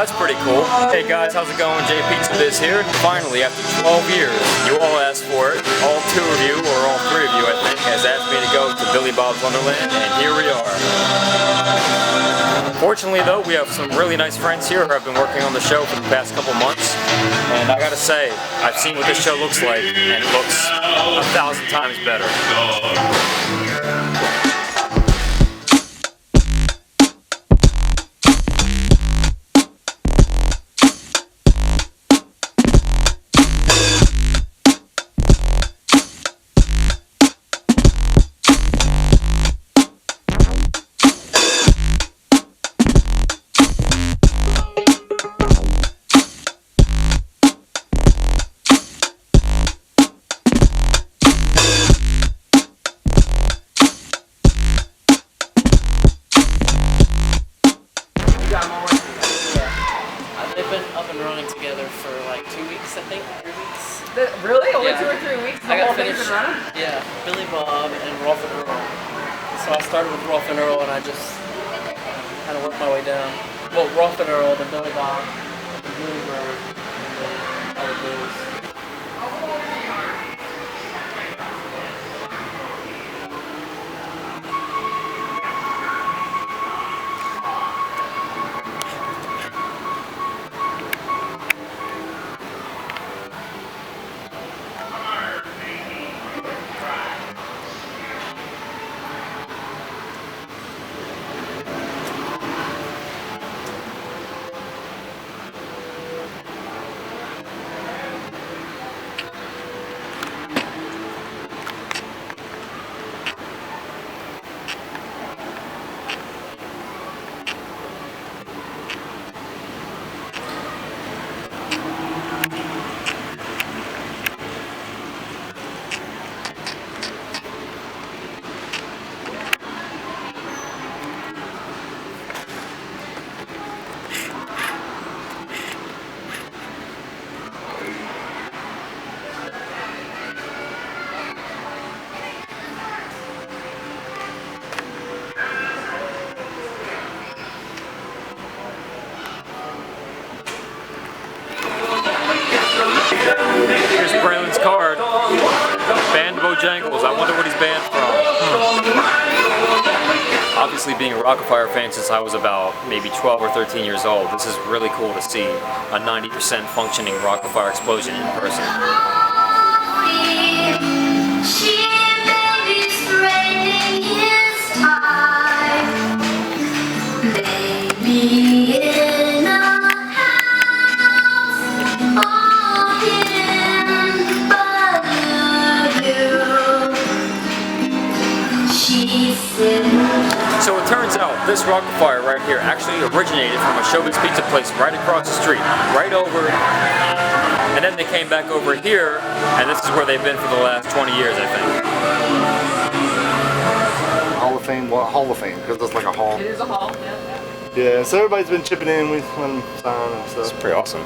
That's pretty cool. Hey guys, how's it going? Beekeeper Beats here. Finally, after 12 years, you all asked for it. All two of you, or all three of you, I think, has asked me to go to Billy Bob's Wonderland, and here we are. Fortunately though, we have some really nice friends here who have been working on the show for the past couple months, and I gotta say, I've seen what this show looks like, and it looks 1,000 times better. They've been up and running together for like 2 weeks, I think, 3 weeks. Really? Only Yeah. 2 or 3 weeks? I The got whole thing's finished. been running? Yeah, Billy Bob and Rolf and Earl. So I started with Rolf and Earl, and I just kind of worked my way down. Well, Rolf and Earl, then Billy Bob, then Billy Bird, and then all the blues. Here's Braylon's card. Banned Bojangles. I wonder what he's banned from. Obviously, being a Rockafire fan since I was about maybe 12 or 13 years old, this is really cool to see a 90% functioning Rockafire explosion in person. So it turns out this Rockafire right here actually originated from a Showbiz Pizza place right across the street, right over, and then they came back over here, and this is where they've been for the last 20 years, I think. Hall of Fame, well, Hall of Fame, because it's like a hall. It is a hall, yeah. Yeah, so everybody's been chipping in with them sign and stuff. It's pretty awesome.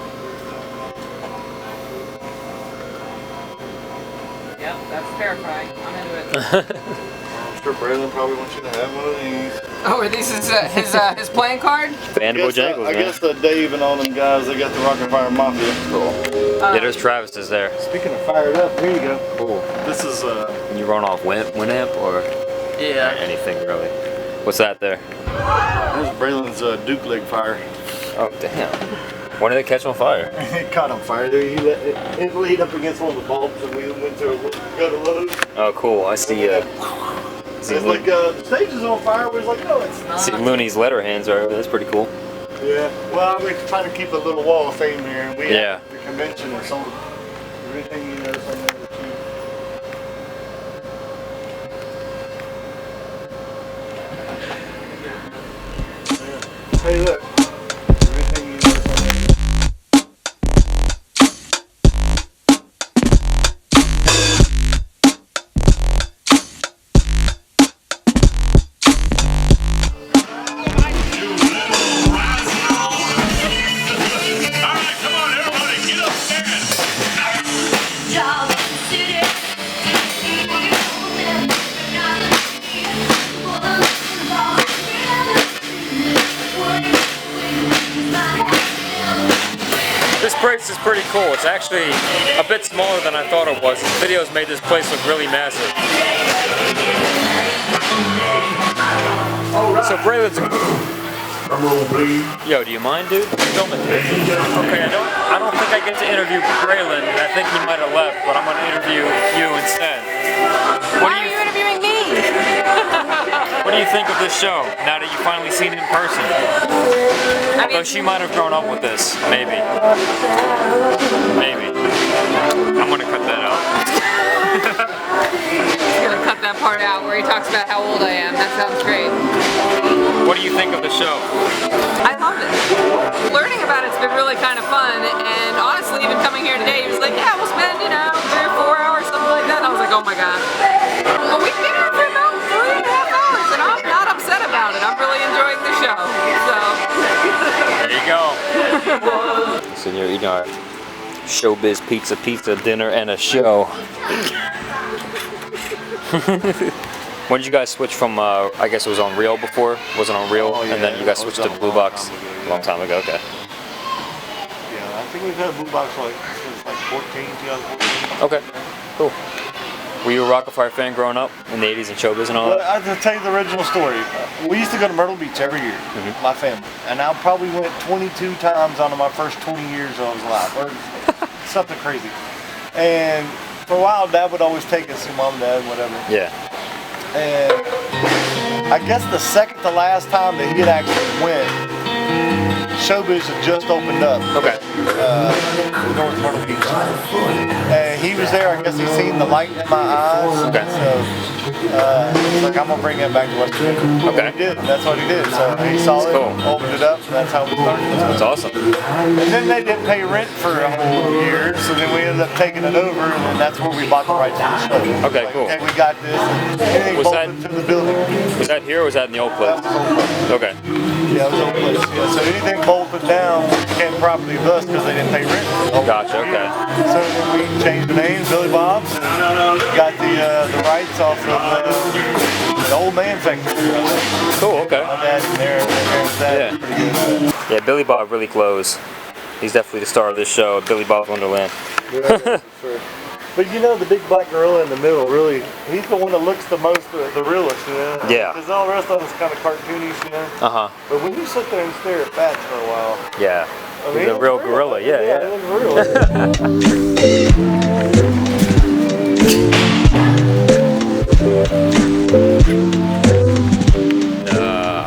Yep, that's terrifying. I'm into it. I'm sure Braylon probably wants you to have one of these. Oh, are these his playing card? Banned Bojangles, I man. guess Dave and all them guys, they got the Rockafire Mafia. Cool. Yeah, there's Travis's there. Speaking of fired up, here you go. Cool. This is Can you run off Winamp or Yeah. anything really? What's that there? there's Braylon's Duke leg fire. Oh, damn. When did they catch on fire? It caught on fire. He let it laid up against one of the bulbs, and we went to go to Lowe's. Oh, cool. I see. It's like the stage is on fire. We're like, no, it's not. See Looney's letter hands are. That's pretty cool. Yeah. Well, we're trying to keep a little wall of fame here, and we Yeah. at the convention or something. Everything you notice on there that you. Hey, look. Everything you notice on there. place is pretty cool. It's actually a bit smaller than I thought it was. The videos made this place look really massive. So Braylon's. Yo, do you mind, dude? Film it. Okay, I don't think I get to interview Braylon. I think he might have left, but I'm gonna interview you instead. Why are you interviewing me? What do you think of this show now that you've finally seen it in person? Although she might have grown up with this, maybe. Maybe. I'm gonna cut that out. He's gonna cut that part out where he talks about how old I am. That sounds great. What do you think of the show? I love it. Learning about it's been really kind of fun, and honestly, even coming here today, he was like, yeah, we'll spend, 3 or 4 hours, something like that. And I was like, oh my god. Well, we've been here for about 3.5 hours, and I'm not upset about it. I'm really enjoying the show. So. There you go. So you're eating our showbiz pizza dinner and a show. When did you guys switch from, I guess it was on Reel before? Was it on Reel? Oh, yeah, and then you guys switched to Blue Box? A long time ago, okay. Yeah, I think we've had a Blue Box since 2014. Okay, cool. Were you a Rockafire fan growing up in the 80s and showbiz and all that? I'll tell you the original story. We used to go to Myrtle Beach every year, my family. And I probably went 22 times out of my first 20 years I was alive. Or something crazy. And for a while, Dad would always take us, Mom and Dad, whatever. Yeah. And I guess the second to last time that he had actually went, Showbiz had just opened up. Okay. North Myrtle Beach. And he was there, I guess he seen the light in my eyes. Okay. So he's like, I'm going to bring him back to West Virginia. Okay. He did. That's what he did. So he saw it, cool. opened it up, and that's how we started. That's awesome. And then they didn't pay rent for a whole year, so then we ended up taking it over, and then that's where we bought the rights to the show. Okay, cool. Okay, we got this. And anything Was bolted to the building. Was that here or was that in the old place? That was old place. Okay. Yeah, it was old place. Yeah, so anything bolted down became property of us because they didn't pay rent. Gotcha, okay. So then we changed the name, Billy Bob's, and got the rights off of the old man factory. Cool, okay. My dad in there, Yeah. pretty good. Yeah, Billy Bob really glows. He's definitely the star of this show, Billy Bob's Wonderland. Yeah, sure. But the big black gorilla in the middle, really, he's the one that looks the most, the realest, Yeah. Because all the rest of it's kind of cartoonish, Uh-huh. But when you sit there and stare at bats for a while, Yeah. I mean, He's a real gorilla, yeah. It looks real.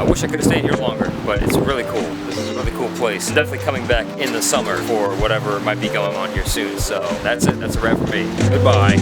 I wish I could have stayed here longer, but it's really cool. This is a really cool place. I'm definitely coming back in the summer for whatever might be going on here soon. So that's it. That's a wrap for me. Goodbye.